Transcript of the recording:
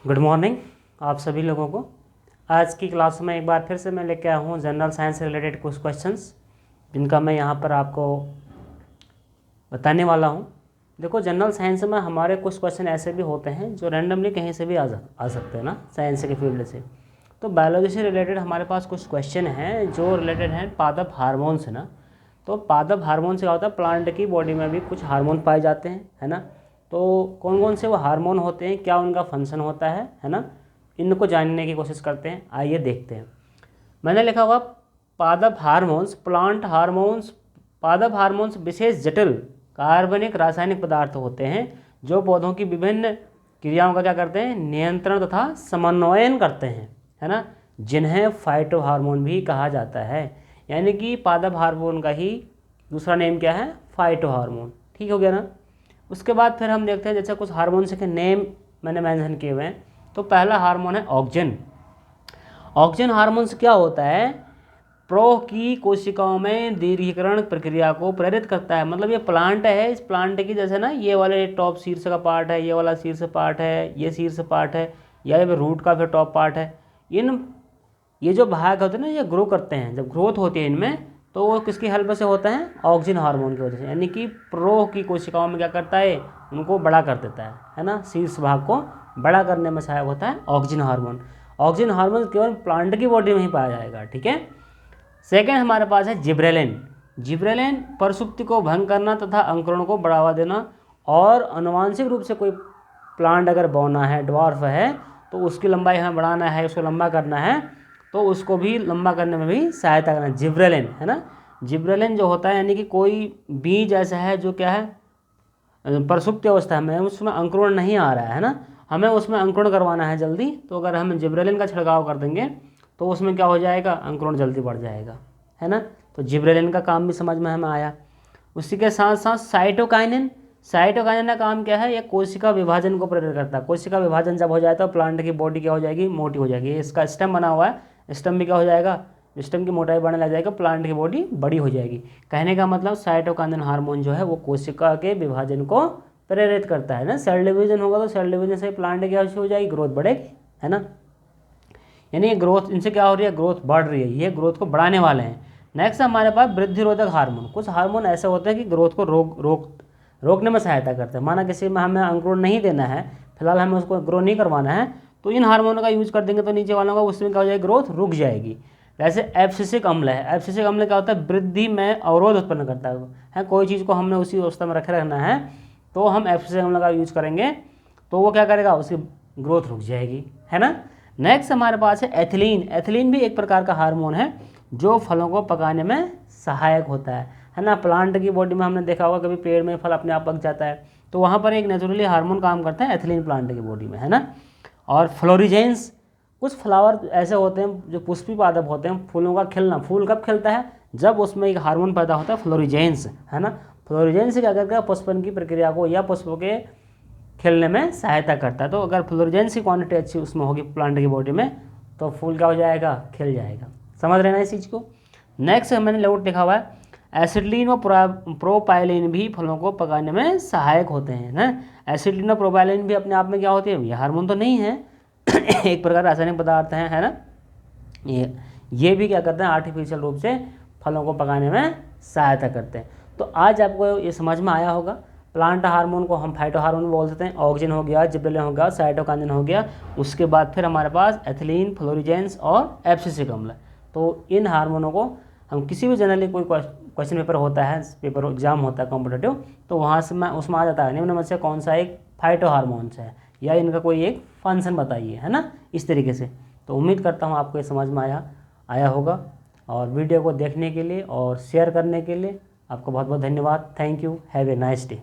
Good morning आप सभी लोगों को। आज की क्लास में एक बार फिर से मैं लेके आया हूँ जनरल साइंस से रिलेटेड कुछ क्वेश्चंस, जिनका मैं यहाँ पर आपको बताने वाला हूँ। देखो, जनरल साइंस में हमारे कुछ क्वेश्चन ऐसे भी होते हैं जो रैंडमली कहीं से भी आ सकते हैं ना, साइंस के फील्ड से। तो बायोलॉजी से रिलेटेड हमारे पास कुछ क्वेश्चन हैं जो रिलेटेड हैं पादप हार्मोन से ना। तो पादप हार्मोन से क्या होता है, प्लांट की बॉडी में भी कुछ हार्मोन पाए जाते हैं, है ना। तो कौन कौन से वो हार्मोन होते हैं, क्या उनका फंक्शन होता है ना, इनको जानने की कोशिश करते हैं। आइए देखते हैं। मैंने लिखा हुआ पादप हार्मोन्स, प्लांट हार्मोन्स। पादप हार्मोन्स विशेष जटिल कार्बनिक रासायनिक पदार्थ होते हैं जो पौधों की विभिन्न क्रियाओं का क्या करते हैं, नियंत्रण तथा समन्वयन करते हैं, है ना, जिन्हें फाइटो हार्मोन भी कहा जाता है। यानी कि पादप हार्मोन का ही दूसरा नेम क्या है, फाइटो हार्मोन। ठीक हो गया ना। उसके बाद फिर हम देखते हैं, जैसे कुछ हार्मोन्स के नेम मैंने मेंशन किए हुए हैं। तो पहला हार्मोन है ऑक्सिन। ऑक्सिन हार्मोन्स क्या होता है, प्रो की कोशिकाओं में दीर्घीकरण प्रक्रिया को प्रेरित करता है। मतलब ये प्लांट है, इस प्लांट की जैसे ना ये वाले टॉप शीर्ष का पार्ट है, ये वाला शीर्ष पार्ट है, ये शीर्ष पार्ट है, या ये रूट का फिर टॉप पार्ट है। ये जो भाग होते हैं ना, ये ग्रो करते हैं। जब ग्रोथ होती है इनमें तो वो किसकी हेल्प से होता है, ऑक्सिन हार्मोन की वजह से। यानी कि प्रो की कोशिकाओं में क्या करता है, उनको बड़ा कर देता है ना, शीर्ष भाग को बड़ा करने में सहायक होता है ऑक्सिन हार्मोन। ऑक्सिन हार्मोन केवल प्लांट की बॉडी में ही पाया जाएगा। ठीक है। सेकेंड हमारे पास है जिब्रेलिन। जिब्रेलिन प्रसुप्ति को भंग करना तथा अंकुरण को बढ़ावा देना। और आनुवांशिक रूप से कोई प्लांट अगर बौना है, ड्वार्फ है, तो उसकी लंबाई हमें बढ़ाना है, उसको लंबा करना है, तो उसको भी लंबा करने में भी सहायता करना है जिब्रेलिन, है ना। जिब्रेलिन जो होता है, यानी कि कोई बीज ऐसा है जो क्या है, प्रसुप्त अवस्था में, उसमें अंकुरण नहीं आ रहा है ना, हमें उसमें अंकुरण करवाना है जल्दी। तो अगर हम जिब्रेलिन का छिड़काव कर देंगे तो उसमें क्या हो जाएगा, अंकुरण जल्दी बढ़ जाएगा, है ना। तो जिब्रेलिन का काम भी समझ में हमें आया। उसी के साथ साथ साइटोकाइनिन। साइटोकाइनिन का काम क्या है, ये कोशिका विभाजन को प्रेरित करता है। कोशिका विभाजन जब हो जाए तो प्लांट की बॉडी क्या हो जाएगी, मोटी हो जाएगी। इसका स्टेम बना हुआ है, स्टेम भी क्या हो जाएगा, स्टेम की मोटाई बढ़ने लग जाएगा, प्लांट की बॉडी बड़ी हो जाएगी। कहने का मतलब साइटोकाइनिन हार्मोन जो है वो कोशिका के विभाजन को प्रेरित करता है ना। सेल डिवीजन होगा तो सेल डिवीजन से प्लांट की हो जाएगी, ग्रोथ बढ़ेगी, है ना। यानी ग्रोथ, इनसे क्या हो रही है, ग्रोथ बढ़ रही है, ये ग्रोथ को बढ़ाने वाले हैं। नेक्स्ट हमारे पास वृद्धि रोधक हार्मोन। कुछ हार्मोन ऐसे होते हैं कि ग्रोथ को रोकने में सहायता करते हैं। माना किसी में हमें अंकुरण नहीं देना है, फिलहाल हमें उसको ग्रो नहीं करवाना है, तो इन हार्मोनों का यूज कर देंगे तो नीचे वालों का उसमें क्या हो जाएगी, ग्रोथ रुक जाएगी। जैसे एब्सिसिक अम्ल है। एब्सिसिक अम्ल क्या होता है, वृद्धि में अवरोध उत्पन्न करता है। कोई चीज़ को हमने उसी अवस्था में रखे रहना है तो हम एब्सिसिक अम्ल का यूज करेंगे, तो वो क्या करेगा, उसकी ग्रोथ रुक जाएगी, है ना। नेक्स्ट हमारे पास है एथिलीन। एथिलीन भी एक प्रकार का हार्मोन है जो फलों को पकाने में सहायक होता है ना। प्लांट की बॉडी में हमने देखा होगा, कभी पेड़ में फल अपने आप पक जाता है, तो वहाँ पर एक नेचुरली हार्मोन काम करता है एथिलीन प्लांट की बॉडी में, है ना। और फ्लोरिजेंस। कुछ फ्लावर ऐसे होते हैं जो पुष्पी पादप होते हैं, फूलों का खिलना। फूल कब खिलता है, जब उसमें एक हार्मोन पैदा होता है फ्लोरिजेंस, है ना। फ्लोरिजेंस क्या करता है, पुष्पन की प्रक्रिया को या पुष्पों के खिलने में सहायता करता है। तो अगर फ्लोरिजेंस की क्वांटिटी अच्छी उसमें होगी प्लांट की बॉडी में, तो फूल क्या हो जाएगा, खिल जाएगा। समझ रहे ना इस चीज़ को। नेक्स्ट मैंने लेआउट लिखा हुआ है एसिटिलीन व प्रोपाइलिन भी फलों को पकाने में सहायक होते हैं ना। एसिटिलीन और प्रोपाइलिन भी अपने आप में क्या होती है, ये हार्मोन तो नहीं है एक प्रकार रासायनिक पदार्थ हैं, है ना। ये भी क्या करते हैं, आर्टिफिशियल रूप से फलों को पकाने में सहायता करते हैं। तो आज आपको ये समझ में आया होगा, प्लांट हार्मोन को हम फाइटो हार्मोन बोल देते हैं। ऑक्सिन हो गया, जिब्रेलिन हो गया, साइटोकाइनिन हो गया। उसके बाद फिर हमारे पास एथिलीन, फ्लोरिजेंस और एब्सिसिक अम्ल। तो इन हार्मोनों को हम किसी भी जनरली कोई क्वेश्चन पेपर होता है, पेपर एग्जाम होता है कॉम्पिटेटिव, तो वहाँ से मैं उसमें आ जाता है निम्न में से कौन सा एक फाइटो हार्मोन्स है, या इनका कोई एक फंक्शन बताइए, है ना, इस तरीके से। तो उम्मीद करता हूँ आपको ये समझ में आया होगा। और वीडियो को देखने के लिए और शेयर करने के लिए आपको बहुत बहुत धन्यवाद। Thank you. Have a nice day.